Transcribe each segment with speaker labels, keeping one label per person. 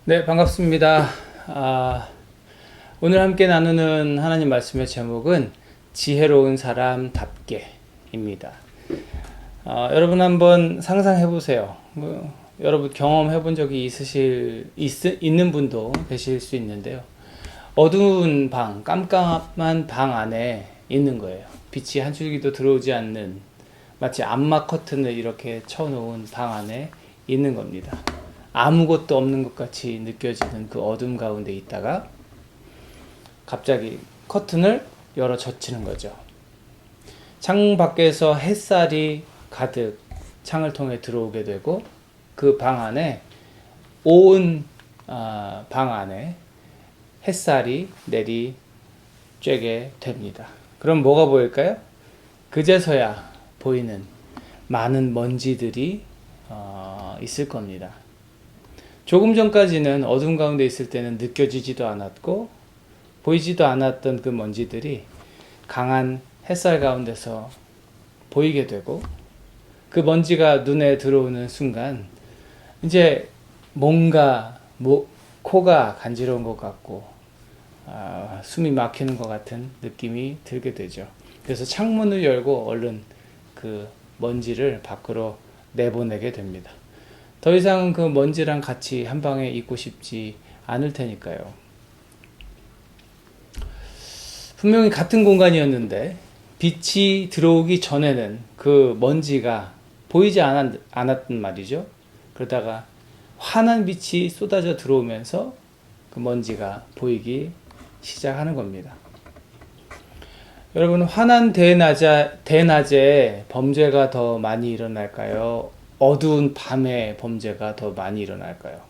Speaker 1: 네, 반갑습니다. 오늘 함께 나누는 하나님 말씀의 제목은 지혜로운 사람답게입니다. 여러분 한번 상상해 보세요. 여러분 경험해 본 적이 있는 분도 계실 수 있는데요. 어두운 방, 깜깜한 방 안에 있는 거예요. 빛이 한 줄기도 들어오지 않는 마치 암막 커튼을 이렇게 쳐놓은 방 안에 있는 겁니다. 아무것도 없는 것 같이 느껴지는 그 어둠 가운데 있다가 갑자기 커튼을 열어 젖히는 거죠. 창 밖에서 햇살이 가득 창을 통해 들어오게 되고 그 방 안에 온 방 안에 햇살이 내리쬐게 됩니다. 그럼 뭐가 보일까요? 그제서야 보이는 많은 먼지들이 있을 겁니다. 조금 전까지는 어둠 가운데 있을 때는 느껴지지도 않았고 보이지도 않았던 그 먼지들이 강한 햇살 가운데서 보이게 되고 그 먼지가 눈에 들어오는 순간 이제 뭔가 코가 간지러운 것 같고 숨이 막히는 것 같은 느낌이 들게 되죠. 그래서 창문을 열고 얼른 그 먼지를 밖으로 내보내게 됩니다. 더 이상 그 먼지랑 같이 한 방에 있고 싶지 않을 테니까요. 분명히 같은 공간이었는데 빛이 들어오기 전에는 그 먼지가 보이지 않았단 말이죠. 그러다가 환한 빛이 쏟아져 들어오면서 그 먼지가 보이기 시작하는 겁니다. 여러분, 환한 대낮에 범죄가 더 많이 일어날까요? 어두운 밤에 범죄가 더 많이 일어날까요?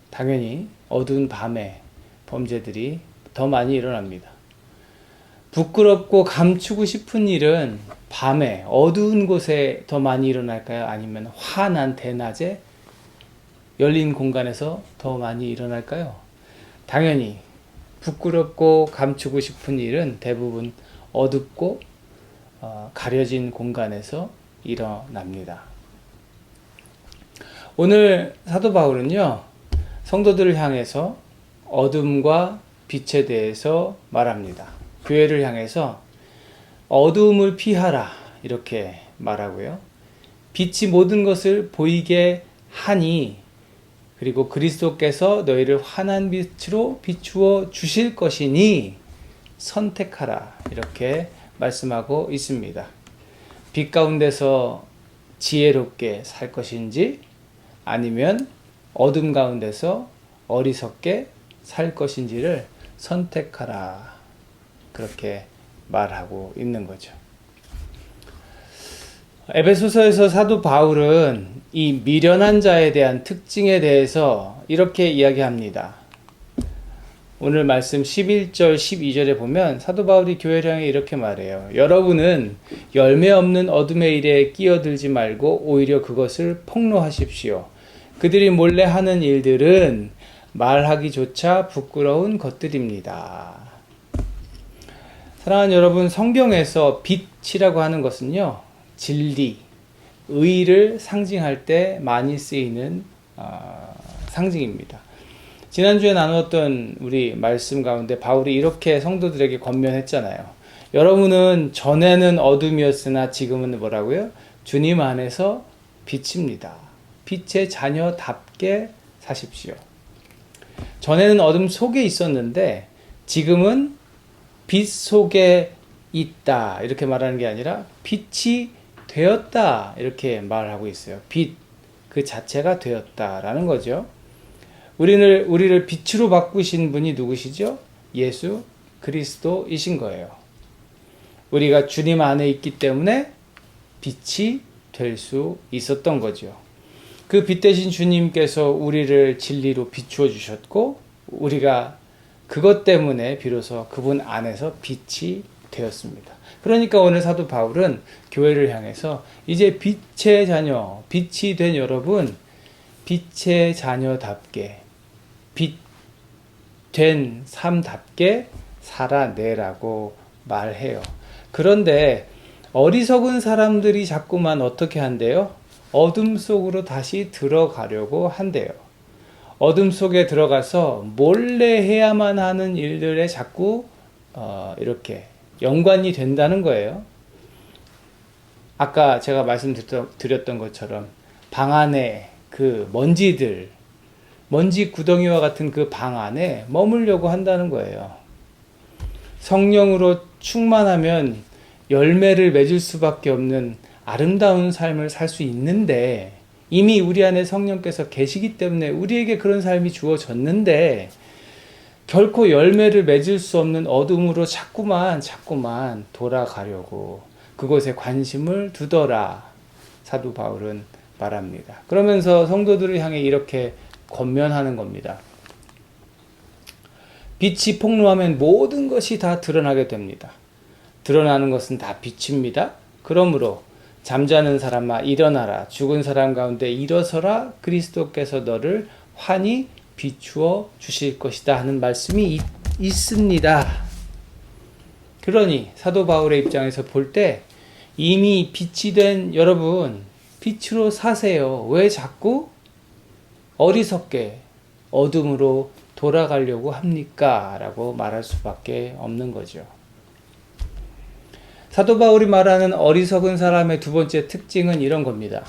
Speaker 1: 당연히 어두운 밤에 범죄들이 더 많이 일어납니다. 부끄럽고 감추고 싶은 일은 밤에 어두운 곳에 더 많이 일어날까요? 아니면 환한 대낮에 열린 공간에서 더 많이 일어날까요? 당연히 부끄럽고 감추고 싶은 일은 대부분 어둡고 가려진 공간에서 일어납니다. 오늘 사도 바울은요, 성도들을 향해서 어둠과 빛에 대해서 말합니다. 교회를 향해서 어두움을 피하라 이렇게 말하고요. 빛이 모든 것을 보이게 하니 그리고 그리스도께서 너희를 환한 빛으로 비추어 주실 것이니 선택하라 이렇게 말씀하고 있습니다. 빛 가운데서 지혜롭게 살 것인지 아니면 어둠 가운데서 어리석게 살 것인지를 선택하라 그렇게 말하고 있는 거죠. 에베소서에서 사도 바울은 이 미련한 자에 대한 특징에 대해서 이렇게 이야기합니다. 오늘 말씀 11절 12절에 보면 사도 바울이 교회를 향해 이렇게 말해요. 여러분은 열매 없는 어둠의 일에 끼어들지 말고 오히려 그것을 폭로하십시오. 그들이 몰래 하는 일들은 말하기조차 부끄러운 것들입니다. 사랑하는 여러분, 성경에서 빛이라고 하는 것은요, 진리, 의를 상징할 때 많이 쓰이는 상징입니다. 지난주에 나누었던 우리 말씀 가운데 바울이 이렇게 성도들에게 권면했잖아요. 여러분은 전에는 어둠이었으나 지금은 뭐라고요? 주님 안에서 빛입니다. 빛의 자녀답게 사십시오. 전에는 어둠 속에 있었는데 지금은 빛 속에 있다 이렇게 말하는 게 아니라 빛이 되었다 이렇게 말하고 있어요. 빛 그 자체가 되었다라는 거죠. 우리를 빛으로 바꾸신 분이 누구시죠? 예수 그리스도이신 거예요. 우리가 주님 안에 있기 때문에 빛이 될 수 있었던 거죠. 그 빛 대신 주님께서 우리를 진리로 비추어 주셨고 우리가 그것 때문에 비로소 그분 안에서 빛이 되었습니다. 그러니까 오늘 사도 바울은 교회를 향해서 이제 빛의 자녀, 빛이 된 여러분, 빛의 자녀답게 빛 된 삶답게 살아내라고 말해요. 그런데 어리석은 사람들이 자꾸만 어떻게 한대요? 어둠 속으로 다시 들어가려고 한대요. 어둠 속에 들어가서 몰래 해야만 하는 일들에 자꾸 이렇게 연관이 된다는 거예요. 아까 제가 말씀드렸던 것처럼 방 안에 그 먼지 구덩이와 같은 그 방 안에 머물려고 한다는 거예요. 성령으로 충만하면 열매를 맺을 수밖에 없는 아름다운 삶을 살 수 있는데, 이미 우리 안에 성령께서 계시기 때문에 우리에게 그런 삶이 주어졌는데, 결코 열매를 맺을 수 없는 어둠으로 자꾸만 돌아가려고 그곳에 관심을 두더라, 사도 바울은 말합니다. 그러면서 성도들을 향해 이렇게 권면하는 겁니다. 빛이 폭로하면 모든 것이 다 드러나게 됩니다. 드러나는 것은 다 빛입니다. 그러므로 잠자는 사람아 일어나라, 죽은 사람 가운데 일어서라, 그리스도께서 너를 환히 비추어 주실 것이다 하는 말씀이 있습니다. 그러니 사도 바울의 입장에서 볼 때 이미 빛이 된 여러분, 빛으로 사세요. 왜 자꾸 어리석게 어둠으로 돌아가려고 합니까? 라고 말할 수밖에 없는 거죠. 사도 바울이 말하는 어리석은 사람의 두 번째 특징은 이런 겁니다.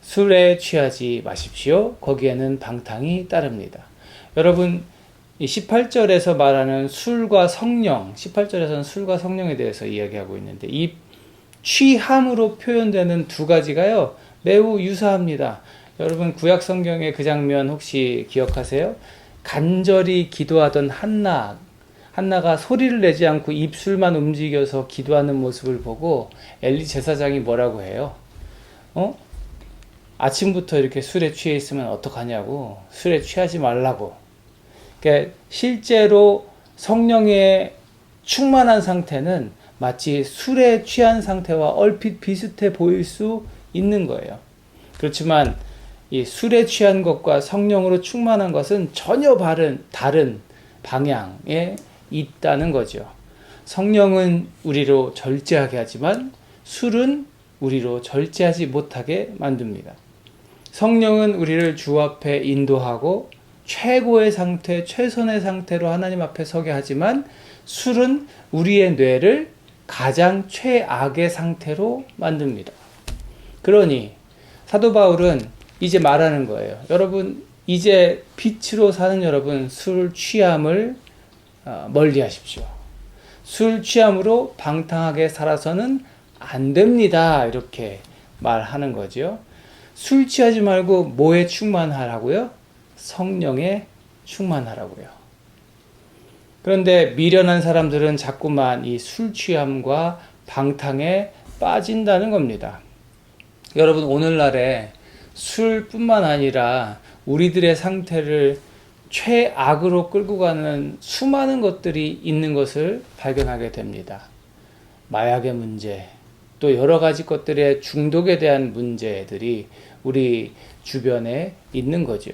Speaker 1: 술에 취하지 마십시오. 거기에는 방탕이 따릅니다. 여러분, 18절에서 말하는 술과 성령, 18절에서는 술과 성령에 대해서 이야기하고 있는데, 이 취함으로 표현되는 두 가지가요, 매우 유사합니다. 여러분, 구약 성경의 그 장면 혹시 기억하세요? 간절히 기도하던 한나가 소리를 내지 않고 입술만 움직여서 기도하는 모습을 보고 엘리 제사장이 뭐라고 해요? 아침부터 이렇게 술에 취해 있으면 어떡하냐고, 술에 취하지 말라고. 그러니까 실제로 성령에 충만한 상태는 마치 술에 취한 상태와 얼핏 비슷해 보일 수 있는 거예요. 그렇지만 이 술에 취한 것과 성령으로 충만한 것은 전혀 다른 방향에 있다는 거죠. 성령은 우리로 절제하게 하지만 술은 우리로 절제하지 못하게 만듭니다. 성령은 우리를 주 앞에 인도하고 최고의 상태, 최선의 상태로 하나님 앞에 서게 하지만, 술은 우리의 뇌를 가장 최악의 상태로 만듭니다. 그러니 사도 바울은 이제 말하는 거예요. 여러분, 이제 빛으로 사는 여러분, 술 취함을 멀리 하십시오. 술 취함으로 방탕하게 살아서는 안 됩니다. 이렇게 말하는 거죠. 술 취하지 말고 뭐에 충만하라고요? 성령에 충만하라고요. 그런데 미련한 사람들은 자꾸만 이 술 취함과 방탕에 빠진다는 겁니다. 여러분, 오늘날에 술뿐만 아니라 우리들의 상태를 최악으로 끌고 가는 수많은 것들이 있는 것을 발견하게 됩니다. 마약의 문제, 또 여러 가지 것들의 중독에 대한 문제들이 우리 주변에 있는 거죠.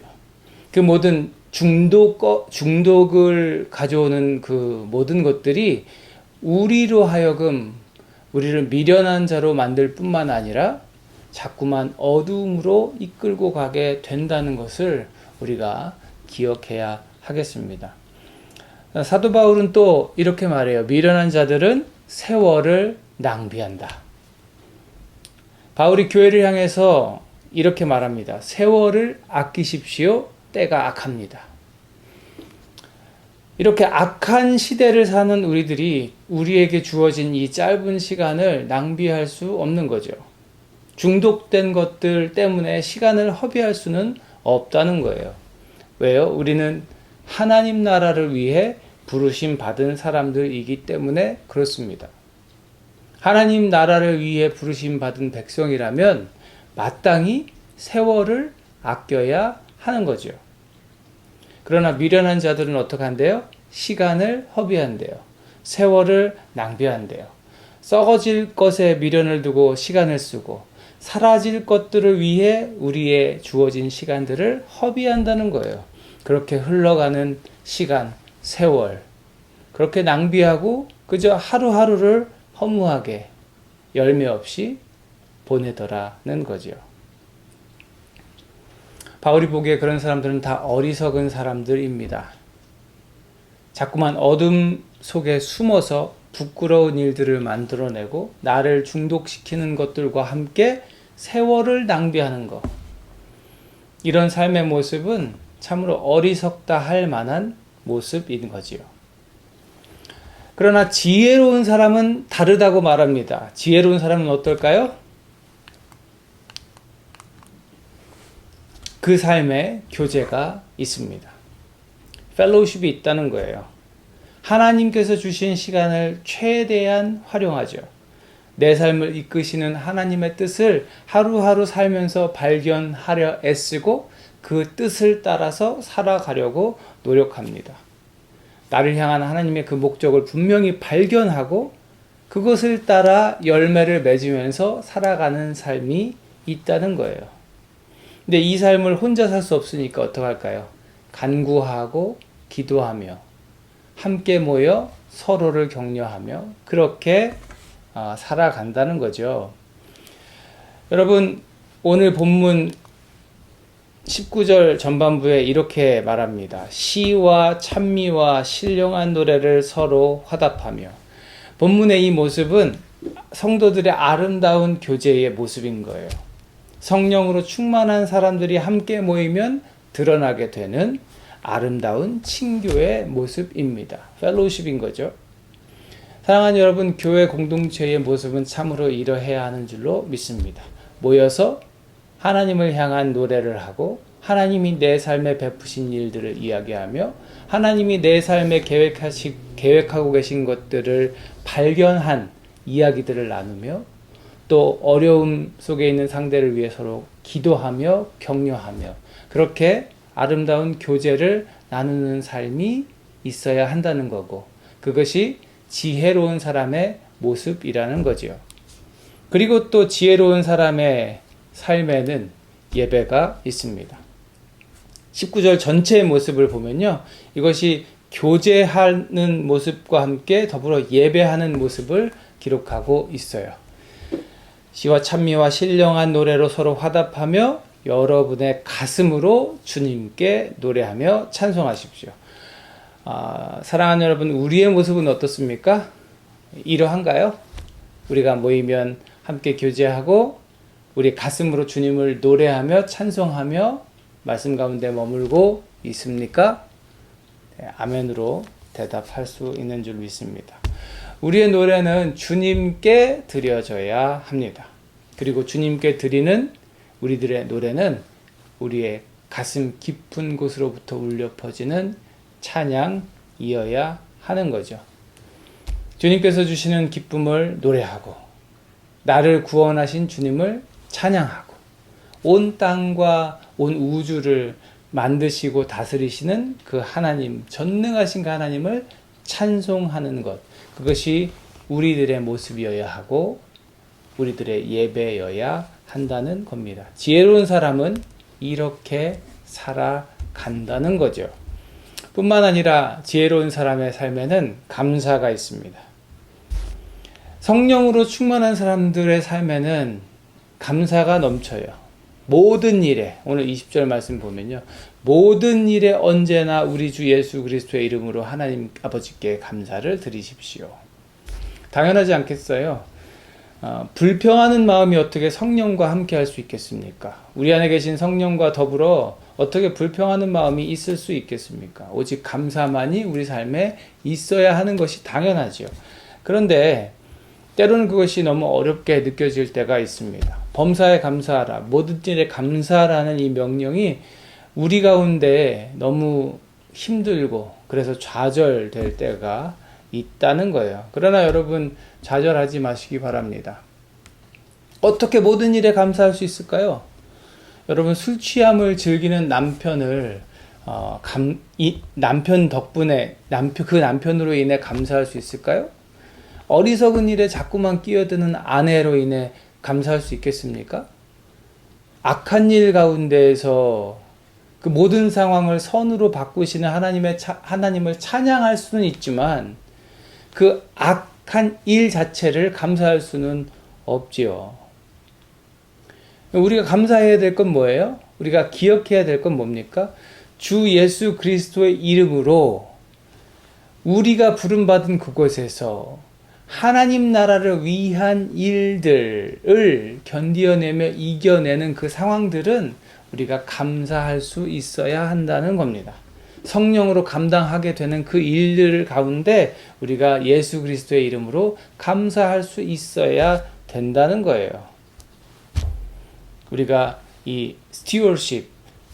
Speaker 1: 그 모든 중독을 가져오는 그 모든 것들이 우리로 하여금 우리를 미련한 자로 만들 뿐만 아니라 자꾸만 어둠으로 이끌고 가게 된다는 것을 우리가 기억해야 하겠습니다. 사도 바울은 또 이렇게 말해요. 미련한 자들은 세월을 낭비한다. 바울이 교회를 향해서 이렇게 말합니다. 세월을 아끼십시오. 때가 악합니다. 이렇게 악한 시대를 사는 우리들이 우리에게 주어진 이 짧은 시간을 낭비할 수 없는 거죠. 중독된 것들 때문에 시간을 허비할 수는 없다는 거예요. 왜요? 우리는 하나님 나라를 위해 부르심 받은 사람들이기 때문에 그렇습니다. 하나님 나라를 위해 부르심 받은 백성이라면 마땅히 세월을 아껴야 하는 거죠. 그러나 미련한 자들은 어떻게 한대요? 시간을 허비한대요. 세월을 낭비한대요. 썩어질 것에 미련을 두고 시간을 쓰고 사라질 것들을 위해 우리의 주어진 시간들을 허비한다는 거예요. 그렇게 흘러가는 시간, 세월, 그렇게 낭비하고 그저 하루하루를 허무하게 열매 없이 보내더라는 거죠. 바울이 보기에 그런 사람들은 다 어리석은 사람들입니다. 자꾸만 어둠 속에 숨어서 부끄러운 일들을 만들어내고 나를 중독시키는 것들과 함께 세월을 낭비하는 것. 이런 삶의 모습은 참으로 어리석다 할 만한 모습인 거지요. 그러나 지혜로운 사람은 다르다고 말합니다. 지혜로운 사람은 어떨까요? 그 삶에 교제가 있습니다. 펠로우십이 있다는 거예요. 하나님께서 주신 시간을 최대한 활용하죠. 내 삶을 이끄시는 하나님의 뜻을 하루하루 살면서 발견하려 애쓰고 그 뜻을 따라서 살아가려고 노력합니다. 나를 향한 하나님의 그 목적을 분명히 발견하고 그것을 따라 열매를 맺으면서 살아가는 삶이 있다는 거예요. 근데 이 삶을 혼자 살 수 없으니까 어떡할까요? 간구하고 기도하며 함께 모여 서로를 격려하며 그렇게 살아간다는 거죠. 여러분, 오늘 본문 19절 전반부에 이렇게 말합니다. 시와 찬미와 신령한 노래를 서로 화답하며. 본문의 이 모습은 성도들의 아름다운 교제의 모습인 거예요. 성령으로 충만한 사람들이 함께 모이면 드러나게 되는 아름다운 친교의 모습입니다. 펠로우십인 거죠. 사랑하는 여러분, 교회 공동체의 모습은 참으로 이러해야 하는 줄로 믿습니다. 모여서 하나님을 향한 노래를 하고 하나님이 내 삶에 베푸신 일들을 이야기하며 하나님이 내 삶에 계획하고 계신 것들을 발견한 이야기들을 나누며 또 어려움 속에 있는 상대를 위해 서로 기도하며 격려하며 그렇게 아름다운 교제를 나누는 삶이 있어야 한다는 거고 그것이 지혜로운 사람의 모습이라는 거지요. 그리고 또 지혜로운 사람의 삶에는 예배가 있습니다. 19절 전체의 모습을 보면요. 이것이 교제하는 모습과 함께 더불어 예배하는 모습을 기록하고 있어요. 시와 찬미와 신령한 노래로 서로 화답하며 여러분의 가슴으로 주님께 노래하며 찬송하십시오. 사랑하는 여러분, 우리의 모습은 어떻습니까? 이러한가요? 우리가 모이면 함께 교제하고 우리 가슴으로 주님을 노래하며 찬송하며 말씀 가운데 머물고 있습니까? 네, 아멘으로 대답할 수 있는 줄 믿습니다. 우리의 노래는 주님께 드려져야 합니다. 그리고 주님께 드리는 우리들의 노래는 우리의 가슴 깊은 곳으로부터 울려 퍼지는 찬양이어야 하는 거죠. 주님께서 주시는 기쁨을 노래하고 나를 구원하신 주님을 찬양하고 온 땅과 온 우주를 만드시고 다스리시는 그 하나님, 전능하신 그 하나님을 찬송하는 것, 그것이 우리들의 모습이어야 하고 우리들의 예배여야 한다는 겁니다. 지혜로운 사람은 이렇게 살아간다는 거죠. 뿐만 아니라 지혜로운 사람의 삶에는 감사가 있습니다. 성령으로 충만한 사람들의 삶에는 감사가 넘쳐요. 모든 일에, 오늘 20절 말씀 보면요. 모든 일에 언제나 우리 주 예수 그리스도의 이름으로 하나님 아버지께 감사를 드리십시오. 당연하지 않겠어요? 불평하는 마음이 어떻게 성령과 함께 할 수 있겠습니까? 우리 안에 계신 성령과 더불어 어떻게 불평하는 마음이 있을 수 있겠습니까? 오직 감사만이 우리 삶에 있어야 하는 것이 당연하죠. 그런데 때로는 그것이 너무 어렵게 느껴질 때가 있습니다. 범사에 감사하라, 모든 일에 감사하라는 이 명령이 우리 가운데 너무 힘들고 그래서 좌절될 때가 있다는 거예요. 그러나 여러분 좌절하지 마시기 바랍니다. 어떻게 모든 일에 감사할 수 있을까요? 여러분 술 취함을 즐기는 남편을 남편 덕분에 그 남편으로 인해 감사할 수 있을까요? 어리석은 일에 자꾸만 끼어드는 아내로 인해 감사할 수 있겠습니까? 악한 일 가운데에서 그 모든 상황을 선으로 바꾸시는 하나님을 찬양할 수는 있지만 그 악한 일 자체를 감사할 수는 없지요. 우리가 감사해야 될 건 뭐예요? 우리가 기억해야 될 건 뭡니까? 주 예수 그리스도의 이름으로 우리가 부름받은 그곳에서 하나님 나라를 위한 일들을 견디어내며 이겨내는 그 상황들은 우리가 감사할 수 있어야 한다는 겁니다. 성령으로 감당하게 되는 그 일들 가운데 우리가 예수 그리스도의 이름으로 감사할 수 있어야 된다는 거예요. 우리가 이 stewardship,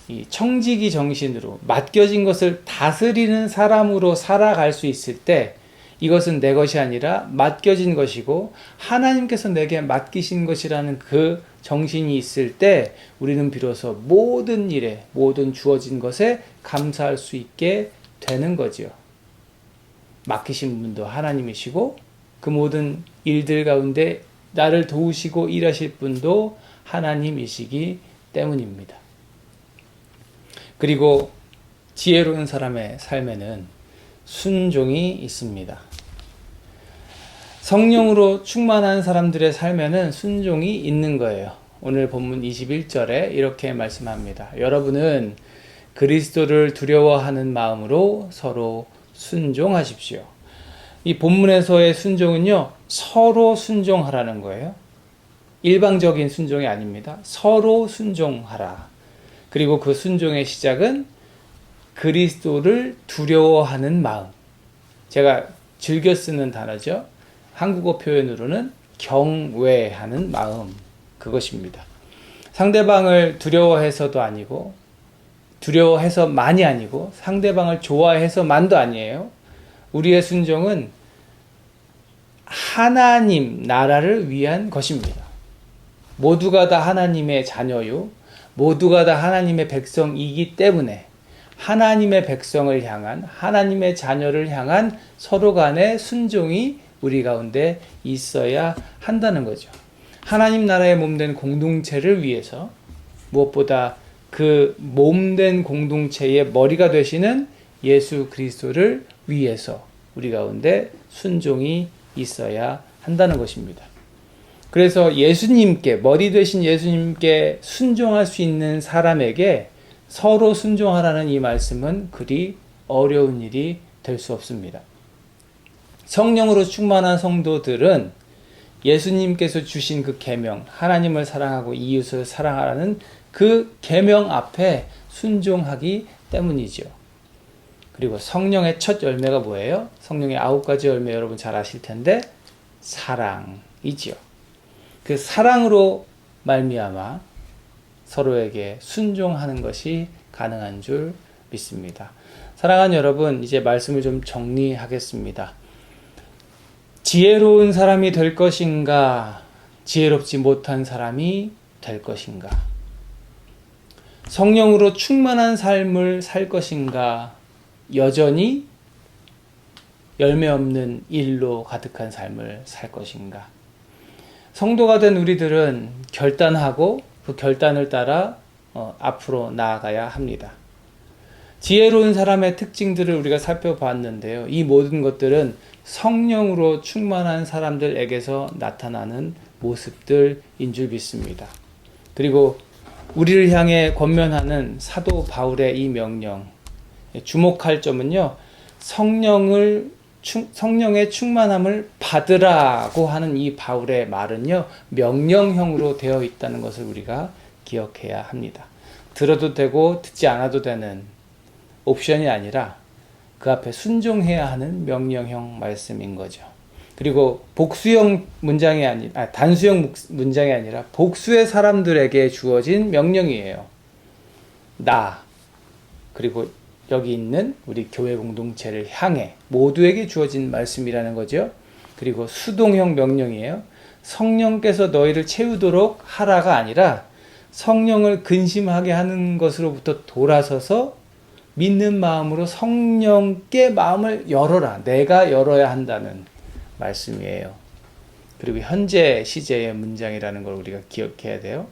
Speaker 1: 이 청지기 정신으로 맡겨진 것을 다스리는 사람으로 살아갈 수 있을 때 이것은 내 것이 아니라 맡겨진 것이고 하나님께서 내게 맡기신 것이라는 그 정신이 있을 때 우리는 비로소 모든 일에, 모든 주어진 것에 감사할 수 있게 되는 거지요. 맡기신 분도 하나님이시고 그 모든 일들 가운데 나를 도우시고 일하실 분도 하나님이시기 때문입니다. 그리고 지혜로운 사람의 삶에는 순종이 있습니다. 성령으로 충만한 사람들의 삶에는 순종이 있는 거예요. 오늘 본문 21절에 이렇게 말씀합니다. 여러분은 그리스도를 두려워하는 마음으로 서로 순종하십시오. 이 본문에서의 순종은요, 서로 순종하라는 거예요. 일방적인 순종이 아닙니다. 서로 순종하라. 그리고 그 순종의 시작은 그리스도를 두려워하는 마음. 제가 즐겨 쓰는 단어죠. 한국어 표현으로는 경외하는 마음. 그것입니다. 상대방을 두려워해서도 아니고 두려워해서만이 아니고 상대방을 좋아해서만도 아니에요. 우리의 순종은 하나님 나라를 위한 것입니다. 모두가 다 하나님의 자녀요. 모두가 다 하나님의 백성이기 때문에 하나님의 백성을 향한 하나님의 자녀를 향한 서로 간의 순종이 우리 가운데 있어야 한다는 거죠. 하나님 나라의 몸된 공동체를 위해서 무엇보다 그 몸된 공동체의 머리가 되시는 예수 그리스도를 위해서 우리 가운데 순종이 있어야 한다는 것입니다. 그래서 예수님께, 머리 되신 예수님께 순종할 수 있는 사람에게 서로 순종하라는 이 말씀은 그리 어려운 일이 될 수 없습니다. 성령으로 충만한 성도들은 예수님께서 주신 그 계명, 하나님을 사랑하고 이웃을 사랑하라는 그 계명 앞에 순종하기 때문이죠. 그리고 성령의 첫 열매가 뭐예요? 성령의 9가지 열매 여러분 잘 아실 텐데 사랑이지요. 그 사랑으로 말미암아 서로에게 순종하는 것이 가능한 줄 믿습니다. 사랑하는 여러분, 이제 말씀을 좀 정리하겠습니다. 지혜로운 사람이 될 것인가? 지혜롭지 못한 사람이 될 것인가? 성령으로 충만한 삶을 살 것인가? 여전히 열매 없는 일로 가득한 삶을 살 것인가? 성도가 된 우리들은 결단하고 그 결단을 따라 앞으로 나아가야 합니다. 지혜로운 사람의 특징들을 우리가 살펴봤는데요. 이 모든 것들은 성령으로 충만한 사람들에게서 나타나는 모습들인 줄 믿습니다. 그리고 우리를 향해 권면하는 사도 바울의 이 명령, 주목할 점은요, 성령의 충만함을 받으라고 하는 이 바울의 말은요, 명령형으로 되어 있다는 것을 우리가 기억해야 합니다. 들어도 되고 듣지 않아도 되는 옵션이 아니라 그 앞에 순종해야 하는 명령형 말씀인 거죠. 그리고 복수형 문장이 단수형 문장이 아니라 복수의 사람들에게 주어진 명령이에요. 나, 그리고 여기 있는 우리 교회 공동체를 향해 모두에게 주어진 말씀이라는 거죠. 그리고 수동형 명령이에요. 성령께서 너희를 채우도록 하라가 아니라 성령을 근심하게 하는 것으로부터 돌아서서 믿는 마음으로 성령께 마음을 열어라. 내가 열어야 한다는 말씀이에요. 그리고 현재 시제의 문장이라는 걸 우리가 기억해야 돼요.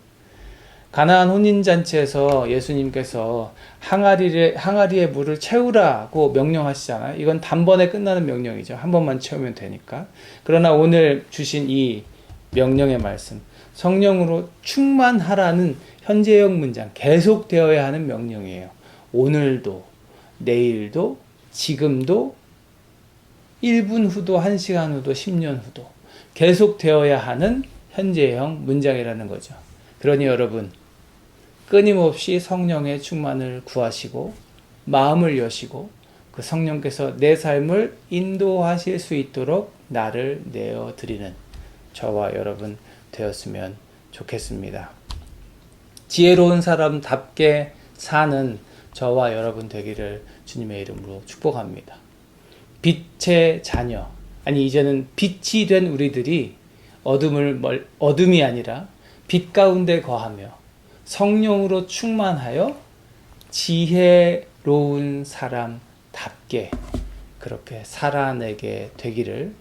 Speaker 1: 가나안 혼인잔치에서 예수님께서 항아리의 물을 채우라고 명령하시잖아요. 이건 단번에 끝나는 명령이죠. 한 번만 채우면 되니까. 그러나 오늘 주신 이 명령의 말씀, 성령으로 충만하라는 현재형 문장, 계속되어야 하는 명령이에요. 오늘도, 내일도, 지금도, 1분 후도, 1시간 후도, 10년 후도 계속되어야 하는 현재형 문장이라는 거죠. 그러니 여러분, 끊임없이 성령의 충만을 구하시고 마음을 여시고 그 성령께서 내 삶을 인도하실 수 있도록 나를 내어드리는 저와 여러분 되었으면 좋겠습니다. 지혜로운 사람답게 사는 저와 여러분 되기를 주님의 이름으로 축복합니다. 빛의 자녀, 아니 이제는 빛이 된 우리들이 어둠이 아니라 빛 가운데 거하며 성령으로 충만하여 지혜로운 사람답게 그렇게 살아내게 되기를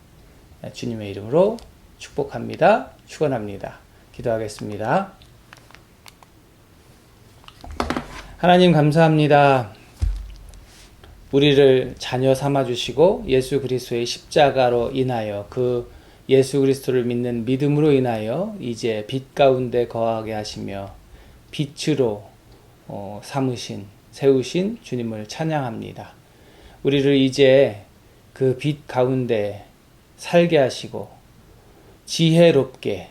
Speaker 1: 주님의 이름으로 축복합니다. 축원합니다. 기도하겠습니다. 하나님 감사합니다. 우리를 자녀 삼아주시고 예수 그리스도의 십자가로 인하여 그 예수 그리스도를 믿는 믿음으로 인하여 이제 빛 가운데 거하게 하시며 빛으로 세우신 주님을 찬양합니다. 우리를 이제 그 빛 가운데 살게 하시고 지혜롭게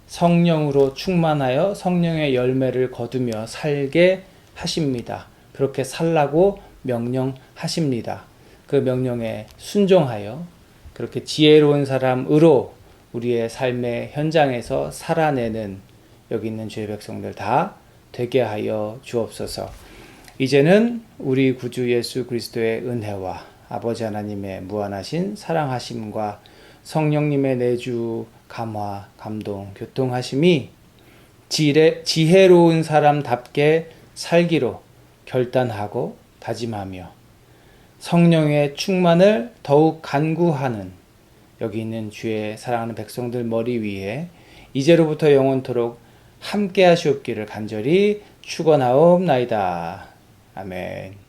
Speaker 1: 성령으로 충만하여 성령의 열매를 거두며 살게 하십니다. 그렇게 살라고 명령하십니다. 그 명령에 순종하여 그렇게 지혜로운 사람으로 우리의 삶의 현장에서 살아내는 여기 있는 주의 백성들 다 되게 하여 주옵소서. 이제는 우리 구주 예수 그리스도의 은혜와 아버지 하나님의 무한하신 사랑하심과 성령님의 내주 감화, 감동, 교통하심이 지혜로운 사람답게 살기로 결단하고 다짐하며 성령의 충만을 더욱 간구하는 여기 있는 주의 사랑하는 백성들 머리 위에 이제로부터 영원토록 함께 하시옵기를 간절히 축원하옵나이다. 아멘.